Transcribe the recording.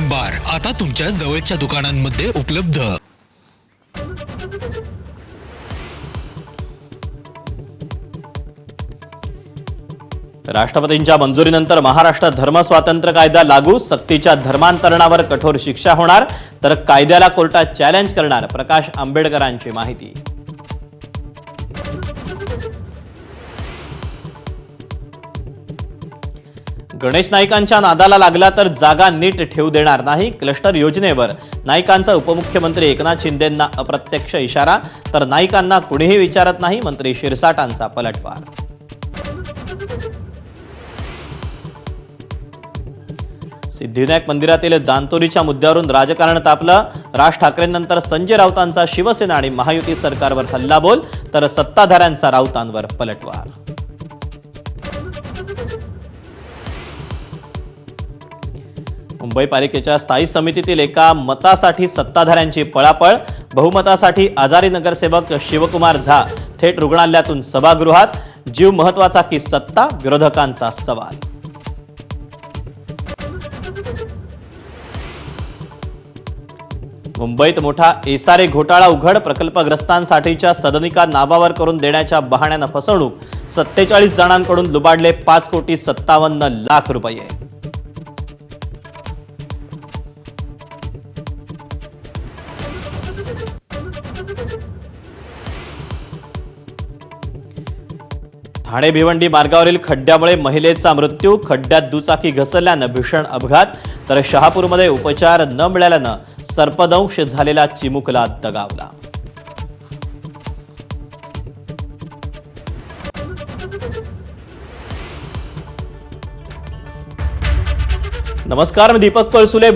Protein bar आता तुमच्या जवळच्या दुकानांमध्ये उपलब्ध। राष्ट्रपतींच्या मंजुरीनंतर महाराष्ट्रात धर्मस्वातंत्र्य कायदा लागू, सक्तीच्या धर्मांतरणावर कठोर शिक्षा होणार, तर कायद्याला कोर्टात चॅलेंज करणार, प्रकाश आंबेडकरांची माहिती। गणेश नाईकांच्या नादाला लागला तर जागा नीट ठेवू देणार नाही, क्लस्टर योजनेवर नाईकांचा उपमुख्यमंत्री एकनाथ शिंदेंना अप्रत्यक्ष इशारा, तर नाईकांना कुणीही विचारत नाही, मंत्री शिरसाटांचा पलटवार। सिद्धिविनायक मंदिरातील दानतोरीच्या मुद्द्यावरून राजकारण तापलं, राज ठाकरेंनंतर संजय राऊतांचा शिवसेना आणि महायुती सरकारवर हल्लाबोल, तर सत्ताधाऱ्यांचा राऊतांवर पलटवार। मुंबई पालिकेच्या स्थायी समितीतील एका मतासाठी सत्ताधाऱ्यांची पळापळ, बहुमतासाठी आजारी नगरसेवक शिवकुमार झा थेट रुग्णालयातून सभागृहात, जीव महत्वाचा की सत्ता, विरोधकांचा सवाल। मुंबईत मोठा एसारे घोटाळा उघड, प्रकल्पग्रस्तांसाठीच्या सदनिका नावावर करून देण्याच्या बहाण्यानं फसवणूक, 47 जणांकडून लुबाडले 5,57,00,000 रुपये। ठाणे भिवंडी मार्गावरील खड्ड्यामुळे महिलेचा मृत्यू, खड्ड्यात दुचाकी घसरल्यानं भीषण अपघात, तर शहापूरमध्ये उपचार न मिळाल्यानं सर्पदंश झालेला चिमुकला दगावला। नमस्कार, मी दीपक पळसुले।